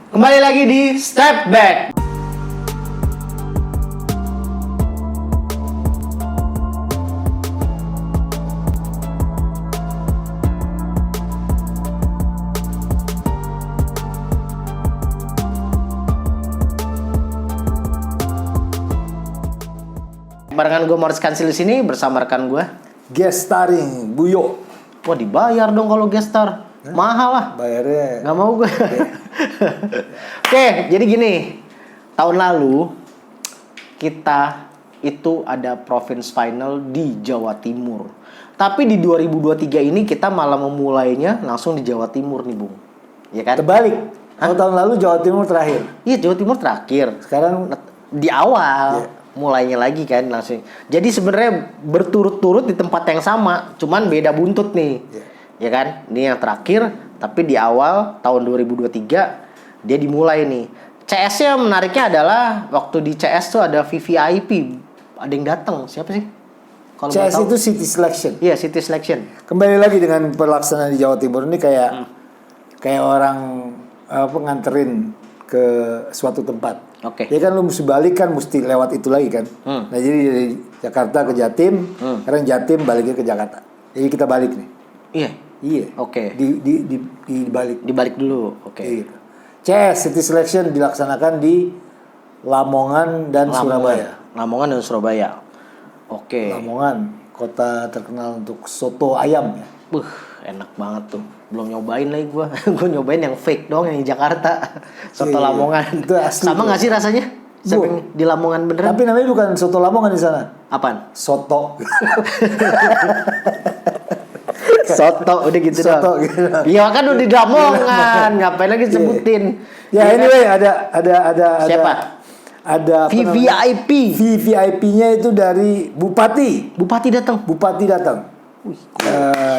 Kembali lagi di Step Back. Barengan gue Morris Kansil di sini bersama rekan gue. Guest starring Buyo. Wah, dibayar dong kalau guest star. Mahal lah. Bayarnya Nggak mau gue. Oke, jadi gini. Tahun lalu kita itu ada province final di Jawa Timur. Tapi di 2023 ini kita malah memulainya langsung di Jawa Timur nih, Bung. Ya kan? terbalik. Kalau tahun lalu Jawa Timur terakhir. Iya, Jawa Timur terakhir. Sekarang Di awal. Iya. Mulainya lagi kan langsung. Jadi sebenarnya berturut-turut di tempat yang sama, cuman beda buntut nih. Iya. Ya kan? Ini yang terakhir, tapi di awal tahun 2023 dia dimulai nih. CS-nya menariknya adalah waktu di CS tuh ada VVIP. Ada yang datang. Siapa sih? Kalau boleh CS tahu. itu city selection. Iya, City Selection. Kembali lagi dengan pelaksanaan di Jawa Timur ini kayak orang nganterin ke suatu tempat. Oke. Ya kan lu mesti balik kan mesti lewat itu lagi kan. Nah jadi dari Jakarta ke Jatim, sekarang Jatim baliknya ke Jakarta. Jadi kita balik nih. Iya. Iya. Oke. Di balik. Dibalik dulu. Oke. Gitu. CS City Selection dilaksanakan di Lamongan dan Surabaya. Lamongan dan Surabaya. Oke. Lamongan, kota terkenal untuk soto ayam ya. Enak banget tuh. Belum nyobain lagi gua. Gua nyobain yang fake dong yang di Jakarta. Soto Iya, Lamongan. itu asli Sama tuh. nggak sih rasanya? Sama yang di Lamongan beneran? Tapi namanya bukan soto Lamongan di sana. Apaan? Soto. Soto udah gitu Soto dong. gitu. Iya kan udah di Lamongan. Ngapain lagi sebutin? Ya Iya kan? anyway ada Siapa? Ada VVIP. VVIP-nya itu dari Bupati. Bupati datang. Bupati datang.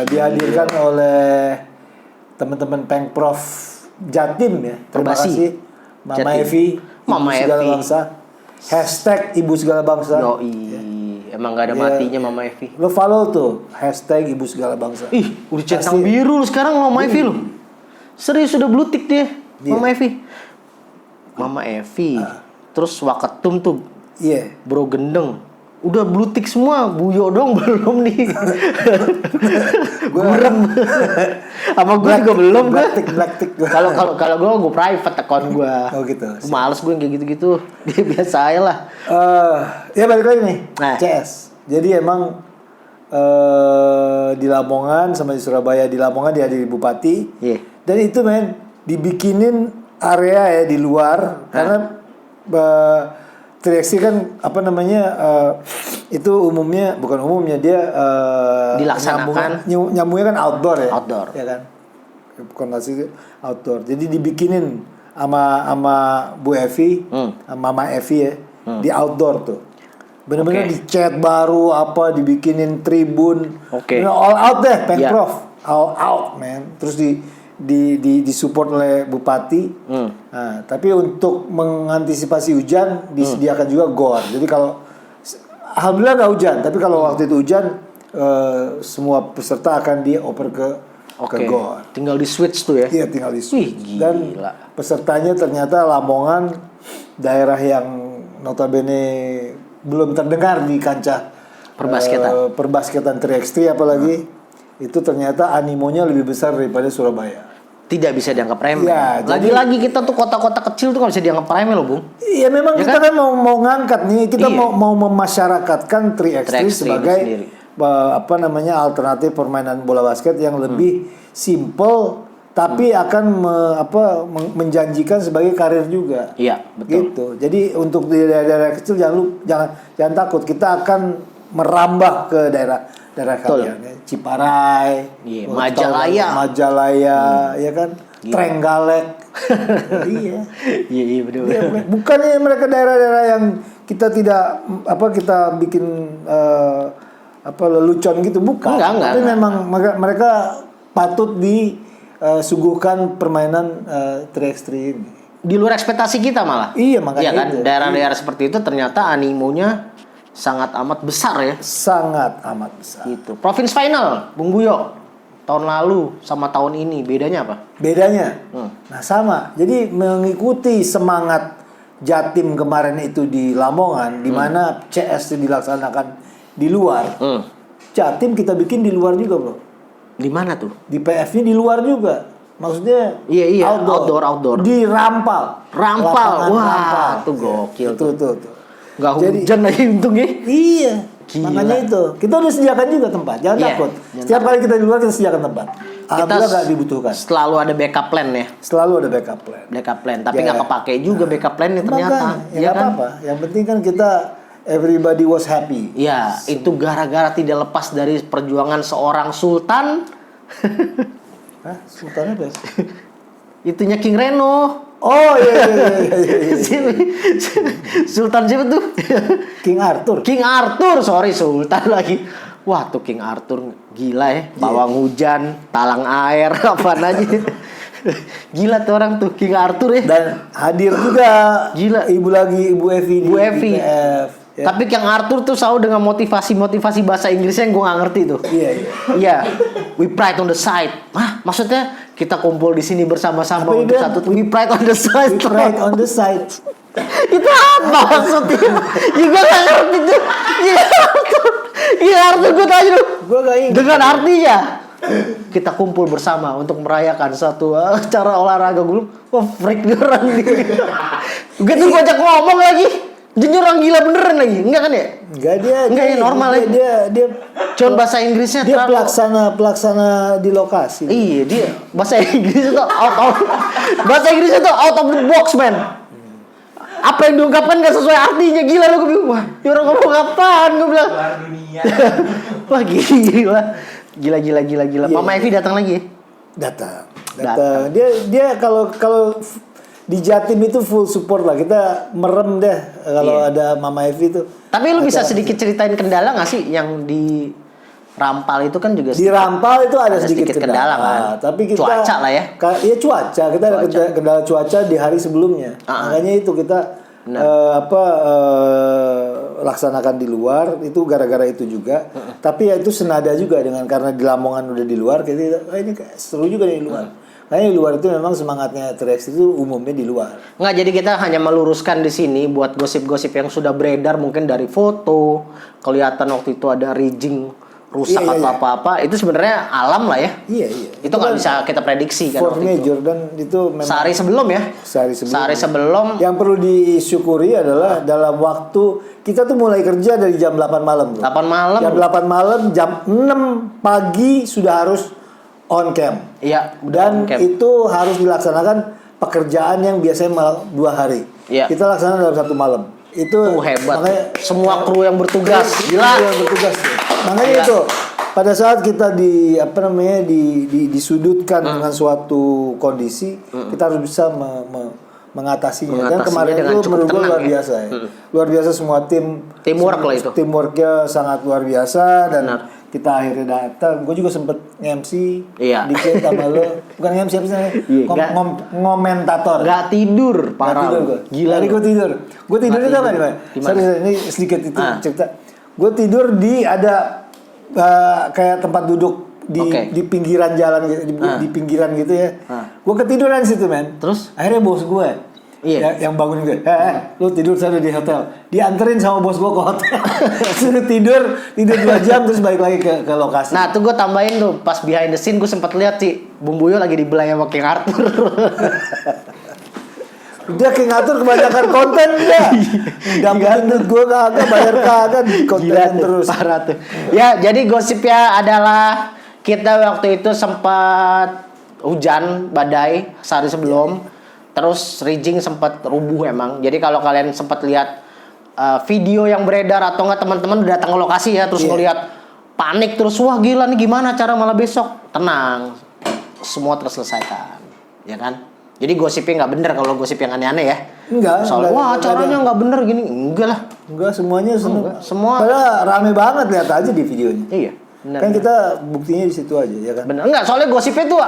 Dihadirkan oleh teman-teman Pengprov Jatim ya. Terima Perbasi. kasih Mama Jatim. Evi, Mama Ibu segala Evi. bangsa. Hashtag Ibu segala bangsa. Emang gak ada Iya. matinya Mama Evi. Lo follow tuh hashtag Ibu segala bangsa. Ih, udah centang Pasti- biru lu sekarang Mama Evi lu. Serius udah blue tick dia. Iya. Mama Evi. Mama Evi. Terus Waketum tuh Iya. Bro Gendeng. Udah blue tick semua, Buyo dong belum nih. Gurem. Sama gue juga belum gue. Black tick gue. Kalau gue private account gue. Oh gitu. Males gue yang kayak gitu-gitu. Dia biasa aja lah. Ya balik lagi nih. Nah. CS. Jadi emang di Lamongan sama di Surabaya. Di Lamongan dihadiri Bupati. Iya. Dan itu men dibikinin area ya di luar karena Triaksi kan apa namanya itu umumnya bukan umumnya dia Dilaksanakan. nyambungnya kan outdoor ya. Outdoor. Ya kan. Konotasi outdoor. Jadi dibikinin sama Bu Evi, sama Mama Evi ya di outdoor tuh. Bener-bener Oke. dicat baru apa dibikinin tribun. Oke. Bener all out deh Pemprov. All out man. Terus disupport oleh Bupati. Nah, tapi untuk mengantisipasi hujan disediakan juga gor. Jadi kalau alhamdulillah nggak hujan, tapi kalau waktu itu hujan semua peserta akan dioper ke gor. Tinggal di switch tuh ya. Iya tinggal di Wih, switch. Dan gila. pesertanya ternyata Lamongan daerah yang notabene belum terdengar di kancah perbasketan 3x3 apalagi itu ternyata animonya lebih besar daripada Surabaya. Tidak bisa dianggap remeh. Ya, jadi- Lagi-lagi kita tuh kota-kota kecil tuh nggak bisa dianggap remeh loh, Bung. Iya memang Ya kita kan mau ngangkat nih kita Iya. mau memasyarakatkan 3x3 3x3 sebagai sendiri. Alternatif permainan bola basket yang lebih simple tapi akan menjanjikan sebagai karir juga. Iya, betul. Gitu. Jadi untuk di daerah kecil jangan takut kita akan merambah ke daerah Betul. kalian ya. Ciparai, Iya, Majalaya, ya kan, Trenggalek. Iya. Iya, betul. Iya, bukannya mereka daerah-daerah yang kita tidak kita bikin lelucon gitu bukan. Enggak. Tapi memang mereka patut disuguhkan permainan 3x3 ini. Di luar ekspektasi kita malah. Iya, makanya Iya kan, itu. daerah-daerah seperti itu ternyata animonya sangat amat besar ya. Sangat amat besar. Gitu. Province final, Bung Buyo. tahun lalu sama tahun ini bedanya apa? Bedanya, nah sama. Jadi mengikuti semangat Jatim kemarin itu di Lamongan, di mana CS dilaksanakan di luar. Jatim kita bikin di luar juga, bro. Di mana tuh? Di PF-nya di luar juga. Maksudnya Iya, outdoor. Di Rampal. Wah, Rampal. tuh gokil Tuh. Nggak Jadi- hujan lagi untungnya. Iya. Gila. Makanya itu. Kita udah sediakan juga tempat. Jangan Iya, takut. jangan Setiap kali kita di luar kita sediakan tempat. Kita Alhamdulillah nggak dibutuhkan. selalu ada backup plan ya. Selalu ada backup plan. Backup plan, tapi Ya. nggak kepake juga backup plannya ternyata. Makanya, ya Iya nggak apa-apa. Yang penting kan kita everybody was happy. Ya, itu gara-gara tidak lepas dari perjuangan seorang sultan. Hah? Sultannya apa? Itunya King Reno. Oh iya. Sultan siapa tuh? King Arthur. King Arthur, sorry Sultan lagi. Wah tuh King Arthur gila ya, pawang hujan, talang air, apaan aja. Gila tuh orang tuh King Arthur ya. Dan hadir juga Gila. Ibu Evi di Bu Evi. PF. Ya. Tapi King Arthur tuh selalu dengan motivasi bahasa Inggrisnya yang gue nggak ngerti tuh. Iya. Iya, we pride on the side. Hah, maksudnya kita kumpul di sini bersama-sama Apa untuk dia? satu. We pride on the side. Right on the side. Itu apa maksudnya? Ya gue nggak ngerti tuh. Iya Arthur gue tanya dulu. Gue gak ingat. Dengan artinya kita kumpul bersama untuk merayakan satu acara olahraga. Gue wah freak nih orang nih. Gue tuh ajak ngomong lagi. Jadi orang gila beneran lagi. Enggak kan ya? Enggak ya normal ya. Dia Cuman bahasa Inggrisnya dia terlalu- pelaksana di lokasi. Iya dia bahasa Inggris itu bahasa Inggris itu out of the box man. Apa yang diungkapkan gak sesuai artinya, gila lo. Gue bilang wah ini orang ngomong apaan, gue bilang Luar dunia. wah gila. Mama Evi datang lagi. Datang. Dia kalau di Jatim itu full support lah. Kita merem deh kalau Iya. ada Mama Evi itu. Tapi lu bisa Ada- sedikit ceritain kendala gak sih yang di Rampal itu kan juga Di Rampal itu ada sedikit kendala kan. Tapi kita Cuaca lah ya. Iya cuaca. Kita ada Cuaca. kendala cuaca di hari sebelumnya. Makanya itu kita laksanakan di luar itu gara-gara itu juga. Tapi ya itu senada juga dengan karena di Lamongan udah di luar. Kita ini kayak seru juga di luar. Kayaknya di luar itu memang semangatnya T-Rex itu umumnya di luar. Nggak, jadi kita hanya meluruskan di sini buat gosip-gosip yang sudah beredar mungkin dari foto kelihatan waktu itu ada rigging rusak Iya, atau iya. apa-apa, itu sebenarnya alam lah ya. Iya. Itu nggak bisa kita prediksi kan Force waktu itu. major dan itu memang Sehari sebelum ya. sehari sebelum. Yang perlu disyukuri adalah dalam waktu kita tuh mulai kerja dari jam 8 malam, bro. 8 malam. Jam 8 malam, jam 6 pagi sudah harus on cam. Iya. Dan on cam. itu harus dilaksanakan pekerjaan yang biasanya 2 hari. Iya. Kita laksanakan dalam 1 malam. Itu Hebat. makanya Semua kru yang bertugas. Kru Gila. yang bertugas. Makanya Gila. itu pada saat kita disudutkan dengan suatu kondisi, kita harus bisa mengatasinya. Dan Mengatasinya kemarin dengan itu cukup menurut gue tenang luar ya. biasa ya. Luar biasa semua Teamwork lah itu. Teamworknya sangat luar biasa dan Benar. kita akhirnya datang. Gue juga sempet MC Iya. dikit sama lo. Bukan MC apa sih? Iya, nggak. Ngomentator. Nggak tidur, parah. Nggak tidur gua. Gila. Tadi lu. gue tidur. Gue tidurnya Nggak tau gak tidur. di mana? Di mana? Sorry, ini sedikit itu Ah. cerita. Gue tidur di ada kayak tempat duduk di Oke. di pinggiran jalan gitu, di pinggiran gitu ya. Gue ketiduran di situ, men. Terus? Akhirnya bos gue Iya. yang bangun gue, lu tidur sana di hotel. Dianterin sama bos gue ke hotel. Suruh tidur 2 jam terus balik lagi ke lokasi. Nah, tuh gue tambahin tuh pas behind the scene gue sempat lihat sih Bung Buyo lagi dibelai sama King Arthur. Dia kayak ngatur kebanyakan konten dia. Dapetin duit gue kagak, bayar kagak, konten Gila tuh, terus. parah tuh. Ya, jadi gosipnya adalah kita waktu itu sempat hujan badai sehari sebelum. Terus rigging sempat rubuh emang. Jadi kalau kalian sempat lihat video yang beredar atau enggak teman-teman udah datang ke lokasi ya terus Iya. ngeliat panik terus wah gila nih gimana cara malah besok. Tenang. Semua terselesaikan. Ya kan? Jadi gosipnya nggak bener kalau gosip yang aneh-aneh ya. Enggak. Soalnya enggak, wah enggak caranya ada. nggak bener gini. Enggak lah. Enggak, semuanya semua. Padahal rame banget, lihat aja di videonya. Iya. Bener, Kan bener. kita buktinya di situ aja, ya kan? Bener. Enggak, soalnya gosipnya tuh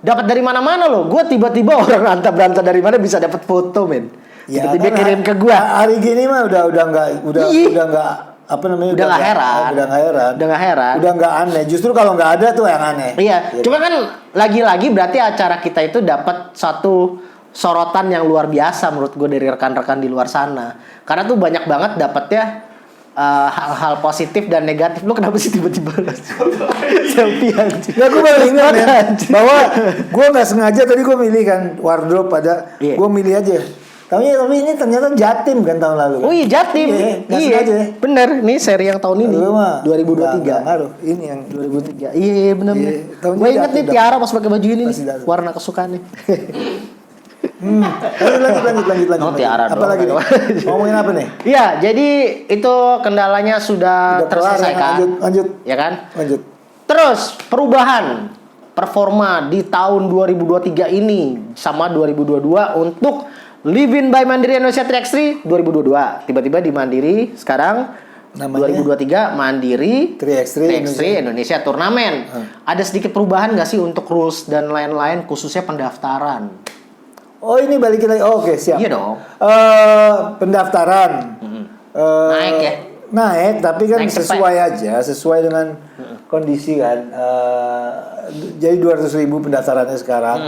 dapat dari mana-mana loh. Gue tiba-tiba orang antah-berantah dari mana bisa dapat foto, men. Ya, Tiba-tiba kan kirim ke gue. Hari gini mah udah enggak Iya. udah enggak apa namanya Udah nggak heran. Udah nggak heran. Udah nggak heran. Udah nggak aneh. Justru kalau nggak ada tuh yang aneh. Iya. Gitu. Cuma kan lagi-lagi berarti acara kita itu dapat satu sorotan yang luar biasa menurut gue dari rekan-rekan di luar sana. Karena tuh banyak banget dapatnya hal-hal positif dan negatif. Lu kenapa sih tiba-tiba selfie anjing? Ya gue baru ingat ya, bahwa gue nggak sengaja tadi gue milih kan wardrobe pada Iya. gue milih aja. Tapi ini ternyata Jatim kan tahun lalu. Kan? Oh iya Jatim. Iya, nggak sengaja ya. Bener. Ini seri yang tahun ini. Lu mah 2023. nggak ngaruh. Ini yang 2003. Iya bener. Iya, tahun Gue ini inget nih Jatim Tiara pas pakai baju ini nih. Pasti datang. Warna kesukaannya. Lanjut. Oh, Tiara Apa doang. lagi nih? Ngomongin apa nih? Iya, jadi itu kendalanya sudah Udah kelar, terselesaikan. lanjut. Ya kan? Lanjut. Terus perubahan performa di tahun 2023 ini sama 2022 untuk Live In by Mandiri Indonesia 3x3 2022. Tiba-tiba di Mandiri sekarang Namanya? 2023 Mandiri 3x3 Indonesia Turnamen. Ada sedikit perubahan nggak sih untuk rules dan lain-lain khususnya pendaftaran? Oh ini balikin lagi. Oh, oke siap. Iya dong. Pendaftaran. Naik ya? Naik, tapi kan Naik sesuai aja, sesuai dengan kondisi kan. Jadi 200.000 pendaftarannya sekarang.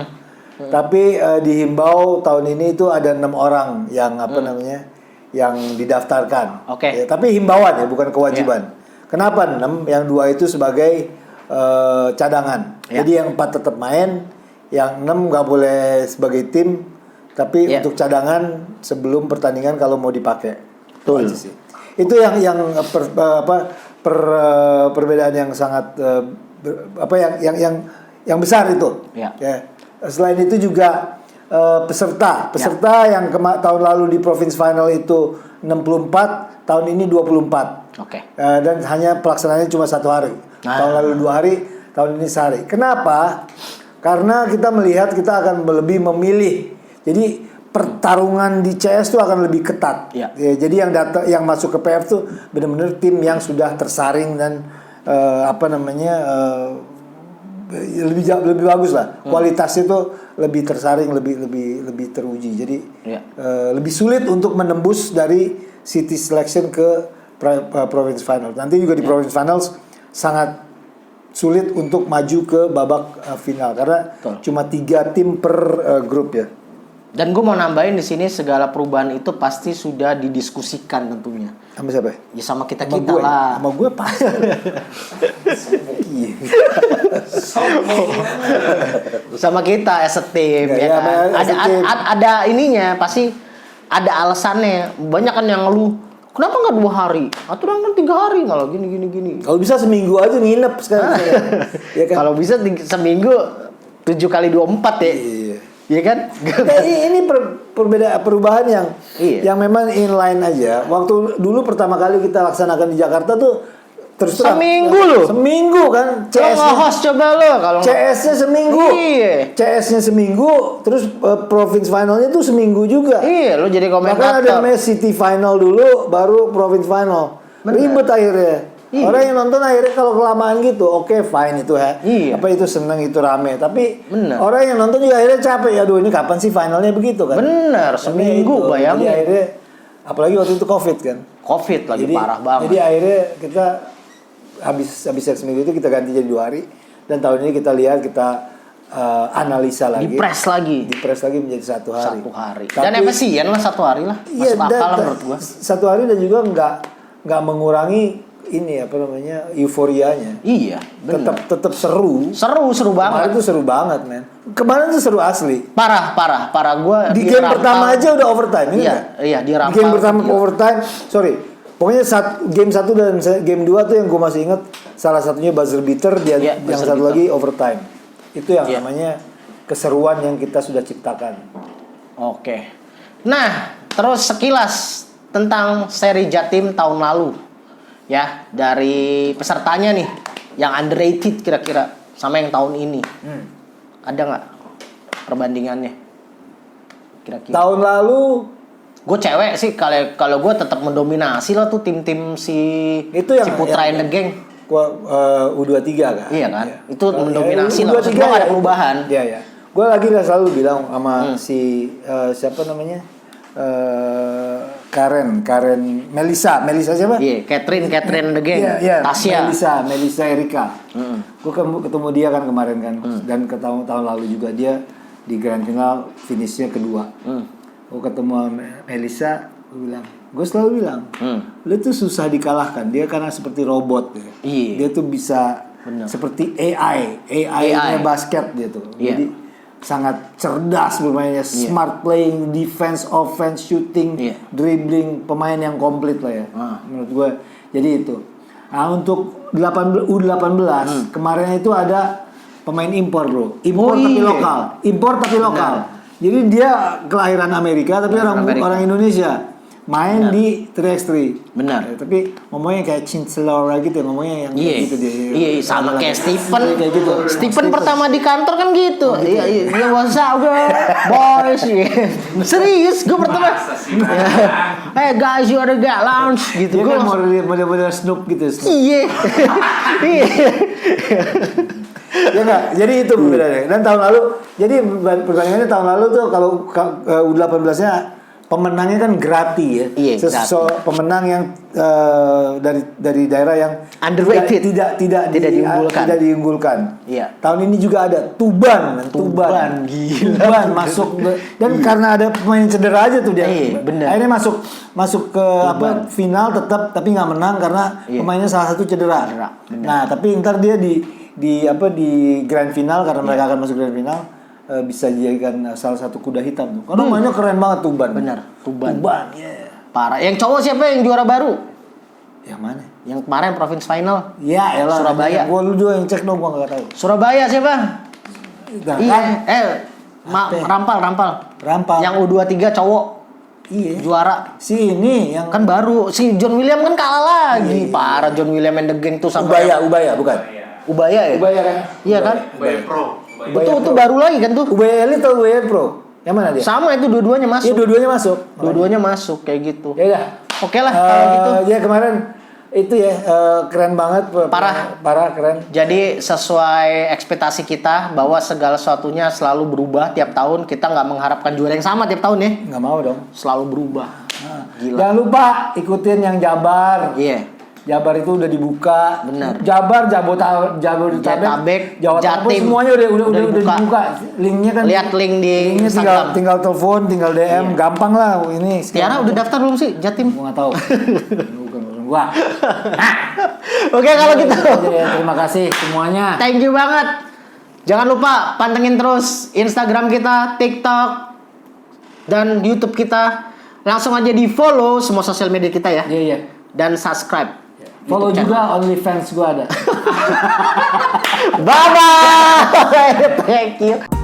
Tapi dihimbau tahun ini itu ada 6 orang yang namanya, yang didaftarkan. Oke. Ya, tapi himbauan ya, bukan kewajiban. Kenapa 6? Yang 2 itu sebagai cadangan. Ya. Jadi yang 4 tetap main, yang 6 nggak boleh sebagai tim, tapi Ya. untuk cadangan sebelum pertandingan kalau mau dipakai. Betul. Itu sih. Itu yang perbedaan yang sangat yang besar itu. Ya. Ya. Selain itu juga peserta yang tahun lalu di Province Final itu 64, tahun ini 24. Oke. Dan hanya pelaksanaannya cuma 1 hari. Tahun lalu 2 hari, tahun ini sehari. Kenapa? Karena kita melihat kita akan lebih memilih. Jadi pertarungan di CS itu akan lebih ketat. Ya. Ya, jadi yang masuk ke PF tuh benar-benar tim yang sudah tersaring dan lebih bagus lah. Kualitasnya tuh lebih tersaring, lebih teruji. Jadi lebih sulit untuk menembus dari city selection ke province final. Nanti juga di province finals sangat sulit untuk maju ke babak final karena cuma 3 tim per grup ya. Dan gue mau nambahin di sini segala perubahan itu pasti sudah didiskusikan tentunya. Sama siapa? Ya sama kita Ya? lah. Sama gue pasti. Sama kita as a team ya kan. Ada ininya pasti ada alasannya. Banyak kan yang ngeluh. Kenapa nggak 2 hari? Aturan kan 3 hari malah gini. Kalau bisa seminggu aja nginep sekarang. Ya kan? Kalau bisa seminggu 7 kali 24 ya. Iya kan? Ini perubahan yang memang inline aja. Waktu dulu pertama kali kita laksanakan di Jakarta tuh terus seminggu loh. Seminggu kan. CS-nya coba lo kalau CS-nya seminggu. Iya. CS-nya seminggu, terus province finalnya tuh seminggu juga. Iya, lo jadi komentator. Bahkan ada namanya city final dulu, baru province final. Ribet akhirnya. Iya. Orang yang nonton akhirnya kalau kelamaan gitu, oke fine itu ya. Iya. Apa itu seneng itu rame, tapi bener. Orang yang nonton juga akhirnya capek. Aduh ini kapan sih finalnya begitu kan? Bener, seminggu bayangin. Jadi akhirnya, apalagi waktu itu COVID kan. COVID lagi parah banget. Jadi akhirnya kita habis seminggu itu kita ganti jadi 2 hari. Dan tahun ini kita lihat analisa lagi. Dipres lagi menjadi 1 hari. 1 hari. Tapi, dan efisien lah 1 hari lah. Iya, Masuk akal lah menurut gua. 1 hari dan juga nggak mengurangi ini euforianya. Iya, bener. Tetap seru. Seru banget. Kemarin tuh seru banget, men. Kemarin tuh seru asli. Parah gua Di game pertama aja udah overtime. Iya, di Di game pertama overtime. Sorry. Pokoknya game 1 dan game 2 tuh yang gue masih inget, salah satunya buzzer beater, yang satu lagi overtime. Itu yang namanya keseruan yang kita sudah ciptakan. Oke. Nah, terus sekilas tentang seri Jatim tahun lalu. Ya, dari pesertanya nih yang underrated kira-kira sama yang tahun ini. Ada nggak perbandingannya? Kira-kira. Tahun lalu gue cewek sih, kalau gue tetap mendominasi lah tuh tim-tim si Putra and the Gang. U23 kan? Iya kan? Ya. Itu mendominasi lah. Maksud gue gak ada perubahan. Iya. Gue lagi selalu bilang sama siapa namanya? Karen Melissa siapa? Iya, Catherine the Gang, Iya, Tasya. Melissa Erika. Gue ketemu dia kan kemarin kan, dan ketemu tahun lalu juga dia di grand final finishnya kedua. Gue ketemu Melissa, gue selalu bilang, lu tuh susah dikalahkan. Dia karena seperti robot ya. Iya. Dia tuh bisa seperti AI-nya basket dia tuh. Iya. Jadi sangat cerdas bermainnya, smart playing, defense, offense, shooting, dribbling, pemain yang komplit lah ya. Menurut gue. Jadi itu. Nah, untuk U18 kemarin itu ada pemain impor, Bro. Impor tapi lokal. Jadi dia kelahiran Amerika tapi orang Indonesia. Main di 3x3. Benar. Ya, tapi ngomongnya kayak Cincelora gitu, ngomongnya yang kayak gitu dia. Iya, sama kayak Stephen. Kayak gitu. Stephen pertama di kantor kan gitu. Iya, what's up, girl? Boys. Serius, gue pertama. Hey guys, you are the guy lounge gitu. Dia Gue kan model Snoop gitu. Iya. Iya. Ya enggak, jadi itu bedanya. Dan tahun lalu, jadi pertandingannya tahun lalu tuh kalau U18-nya pemenangnya kan gratis ya. Iya, pemenang yang dari daerah yang underrated, tidak diunggulkan. Iya. Tahun ini juga ada Tuban, gila. Tuban masuk dan karena ada pemain cedera aja tuh dia. Iya, bener. Akhirnya masuk ke final tetap tapi nggak menang karena pemainnya salah satu cedera. Nah, tapi ntar dia di grand final karena mereka akan masuk grand final. Bisa dijadikan salah satu kuda hitam tuh. Karena mainnya keren banget Tuban. Bener, Tuban. Yeah. Parah. Yang cowok siapa yang juara baru? Yang mana? Yang kemarin Province Final. Ya, elah. Surabaya. Gua lu juga yang cek dong, gua enggak tahu. Surabaya siapa? Nah, Iya. kan? Rampal. Yang U23 cowok. Iya. Juara. Si ini yang Kan baru si John William kan kalah lagi. Parah John William and the Gang tuh sampai Ubaya bukan? Ubaya ya? Ubaya kan? Iya kan? Ubaya Pro. Itu baru lagi kan tuh. Ubaya Elite atau Ubaya Pro? Yang mana dia? Sama itu dua-duanya Iya, masuk. dua-duanya masuk. Dua-duanya masuk kayak gitu. Ya udah. Oke lah kalau gitu. Ya kemarin itu ya keren banget. Parah keren. Jadi sesuai ekspektasi kita bahwa segala sesuatunya selalu berubah tiap tahun. Kita nggak mengharapkan juara yang sama tiap tahun ya. Nggak mau dong. Selalu berubah. Gila. Jangan lupa ikutin yang Jabar. Iya. Jabar itu udah dibuka. Benar. Jabar, Jabodetabek, Jawa Timur Jatim. semuanya udah dibuka. Linknya kan. Lihat link di Linknya Instagram. tinggal telepon, tinggal DM, gampang lah ini. Tiara udah daftar belum sih Jatim? Gua nggak tahu. Bukan urusan gua. Oke kalau gitu. Terima kasih semuanya. Thank you banget. Jangan lupa pantengin terus Instagram kita, TikTok, dan YouTube kita. Langsung aja di follow semua sosial media kita ya. Iya. Dan subscribe. Follow juga OnlyFans gua ada. Bye bye. Thank you.